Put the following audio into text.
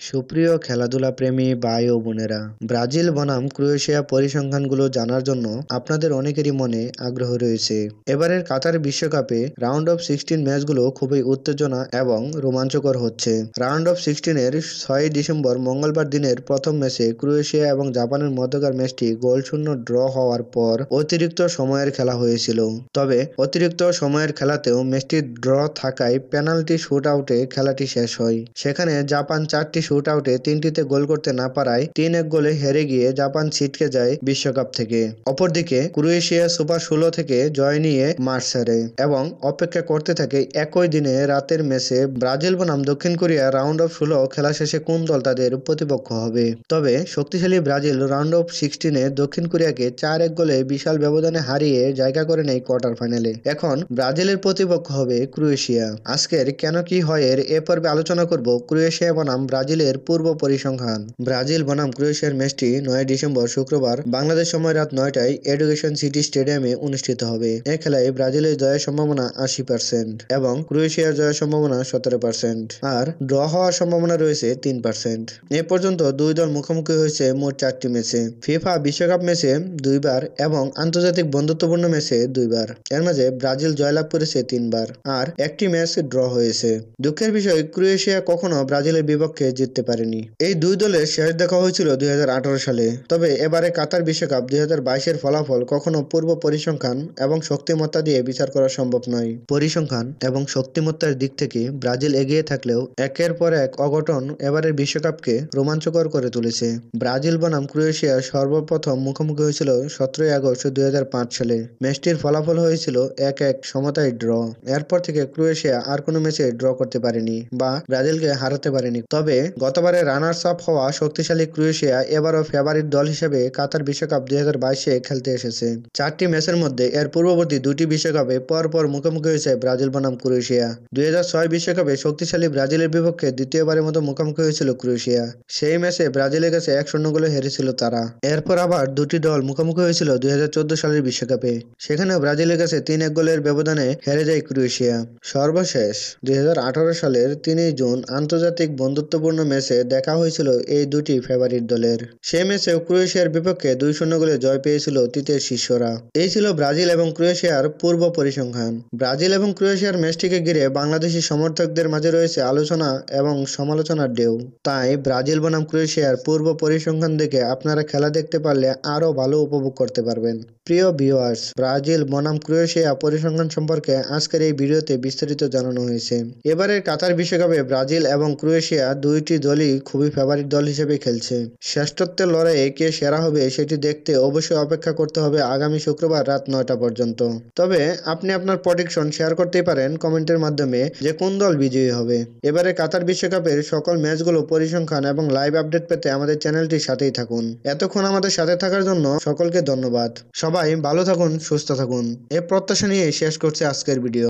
সুপ্রিয় খেলাধুলা প্রেমী ভাই ও বোনেরা, ব্রাজিল বনাম ক্রোয়েশিয়া পরিসংখ্যানগুলো জানার জন্য আপনাদের অনেকেরই মনে আগ্রহ রয়েছে। এবারের কাতার বিশ্বকাপে রাউন্ড অফ 16 ম্যাচগুলো খুবই উত্তেজনা এবং রোমাঞ্চকর হচ্ছে। রাউন্ড অফ 16-এর 6 ডিসেম্বর মঙ্গলবার দিনের প্রথম ম্যাচে ক্রোয়েশিয়া এবং জাপানের মধ্যকার ম্যাচটি গোলশূন্য ড্র হওয়ার পর অতিরিক্ত সময়ের খেলা হয়েছিল। তবে অতিরিক্ত সময়ের খেলাতেও ম্যাচটি ড্র থাকায় পেনাল্টি শুট আউটে খেলাটি শেষ হয়। সেখানে জাপান 4টি শুট আউটে 3টিতে গোল করতে না পারায় 3-1 গোলে হেরে গিয়ে জাপান ছিটকে যায় বিশ্বকাপ থেকে। অপরদিকে ক্রোয়েশিয়া সুপার 16 থেকে জয় নিয়ে মাঠ ছাড়ে এবং অপেক্ষা করতে থাকে একই দিনে রাতের ম্যাচে ব্রাজিল বনাম দক্ষিণ কোরিয়া রাউন্ড অফ 16 খেলা শেষে কোন দল তাদের প্রতিপক্ষ হবে। তবে শক্তিশালী ব্রাজিল রাউন্ড অফ 16-এ দক্ষিণ কোরিয়াকে 4-1 গোলে বিশাল ব্যবধানে হারিয়ে জায়গা করে নেয় কোয়ার্টার ফাইনালে। এখন ব্রাজিলের প্রতিপক্ষ হবে ক্রোয়েশিয়া। আজকের কেন কি হয় এর এ পর্বে আলোচনা করব ক্রোয়েশিয়া বনাম ব্রাজিলের পূর্ব পরিসংখ্যান। ব্রাজিল বনাম ক্রোয়েশিয়ার ম্যাচটি 9 ডিসেম্বর শুক্রবার বাংলাদেশ সময় রাত 9টায় এডুকেশন সিটি স্টেডিয়ামে অনুষ্ঠিত হবে। এ খেলায় ব্রাজিলের জয়ের সম্ভাবনা 80% এবং ক্রোয়েশিয়ার জয়ের সম্ভাবনা 17%, আর ড্র হওয়ার সম্ভাবনা রয়েছে 3%। এ পর্যন্ত দুই দল মুখোমুখি হয়েছে মোট 4টি ম্যাচে, ফিফা বিশ্বকাপ ম্যাচে 2বার এবং আন্তর্জাতিক বন্ধুত্বপূর্ণ ম্যাচে 2বার। এর মাঝে ব্রাজিল জয়লাভ করেছে 3বার আর একটি ম্যাচ ড্র হয়েছে। দুঃখের বিষয়, ক্রোয়েশিয়া কখনো ব্রাজিলের বিপক্ষে জিততে পারেনি। এই দুই দলের শেষ দেখা হয়েছিল 2018 সালে। তবে এবারে কাতার বিশ্বকাপ 2022-এর ফলাফল কখনো পূর্ব পরিসংখ্যান এবং শক্তিমত্তা দিয়ে বিচার করা সম্ভব নয়। পরিসংখ্যান এবং শক্তিমত্তার দিক থেকে ব্রাজিল এগিয়ে থাকলেও একের পর এক অঘটন এবারের বিশ্বকাপকে রোমাঞ্চকর করে তুলেছে। ব্রাজিল বনাম ক্রোয়েশিয়া সর্বপ্রথম মুখোমুখি হয়েছিল 17 আগস্ট 2005 সালে। ম্যাচটির ফলাফল হয়েছিল 1-1 সমতায় ড্র। এরপর থেকে ক্রোয়েশিয়া আর কোনো ম্যাচে ড্র করতে পারেনি বা ব্রাজিলকে হারাতে পারেনি। তবে গতবারে রানার্স আপ হওয়া শক্তিশালী ক্রোয়েশিয়া এবারও ফেভারিট দল হিসেবে কাতার বিশ্বকাপ 2022-এ খেলতে এসেছে। 4টি ম্যাচের মধ্যে এর পূর্ববর্তী 2টি বিশ্বকাপে পরপর মুখোমুখি হয়েছে ব্রাজিল বনাম ক্রোয়েশিয়া। 2006 বিশ্বকাপে শক্তিশালী ব্রাজিলের বিপক্ষে দ্বিতীয়বারের মতো মুখোমুখি হয়েছিল ক্রোয়েশিয়া। সেই ম্যাচে ব্রাজিলের কাছে 1-0 গোলে হেরেছিল তারা। এরপর আবার দুটি দল মুখোমুখি হয়েছিল 2014 সালের বিশ্বকাপে। সেখানেও ব্রাজিলের কাছে 3-1 গোলের ব্যবধানে হেরে যায় ক্রোয়েশিয়া। সর্বশেষ 2018 সালের 3 জুন আন্তর্জাতিক বন্ধুত্বপূর্ণ ম্যাচে দেখা হয়েছিল এই দুটি ফেভারিট দলের। সেই ম্যাচেও ক্রোয়েশিয়ার বিপক্ষে 2-0 গোলে জয় পেয়েছিল তৃতীয় শিষ্যরা। এই ছিল ব্রাজিল এবং ক্রোয়েশিয়ার পূর্ব পরিসংখ্যান। ব্রাজিল এবং ক্রোয়েশিয়ার ম্যাচটিকে ঘিরে বাংলাদেশি সমর্থকদের মাঝে রয়েছে আলোচনা এবং সমালোচনার ঢেউ। তাই ব্রাজিল বনাম ক্রোয়েশিয়ার পূর্ব পরিসংখ্যান দেখে আপনারা খেলা দেখতে পারলে আরও ভালো উপভোগ করতে পারবেন। প্রিয় ভিউয়ার্স, ব্রাজিল বনাম ক্রোয়েশিয়া পরিসংখ্যান সম্পর্কে আজকের এই ভিডিওতে বিস্তারিত জানানো হয়েছে। এবারের কাতার বিশ্বকাপে ব্রাজিল এবং ক্রোয়েশিয়া দুইটি দলই খুবই ফেভারিট দল হিসেবে খেলছে। শ্রেষ্ঠত্বের লড়াইয়ে কে সেরা হবে সেটি দেখতে অবশ্যই অপেক্ষা করতে হবে আগামী শুক্রবার রাত 9টা পর্যন্ত। তবে আপনি আপনার প্রেডিকশন শেয়ার করতেই পারেন কমেন্টের মাধ্যমে যে কোন দল বিজয়ী হবে। এবারে কাতার বিশ্বকাপের সকল ম্যাচগুলো পরিসংখ্যান এবং লাইভ আপডেট পেতে আমাদের চ্যানেলটির সাথেই থাকুন। এতক্ষণ আমাদের সাথে থাকার জন্য সকলকে ধন্যবাদ। সবাই ভালো থাকুন, সুস্থ থাকুন। এ প্রত্যাশা নিয়ে শেষ করছে আজকের ভিডিও।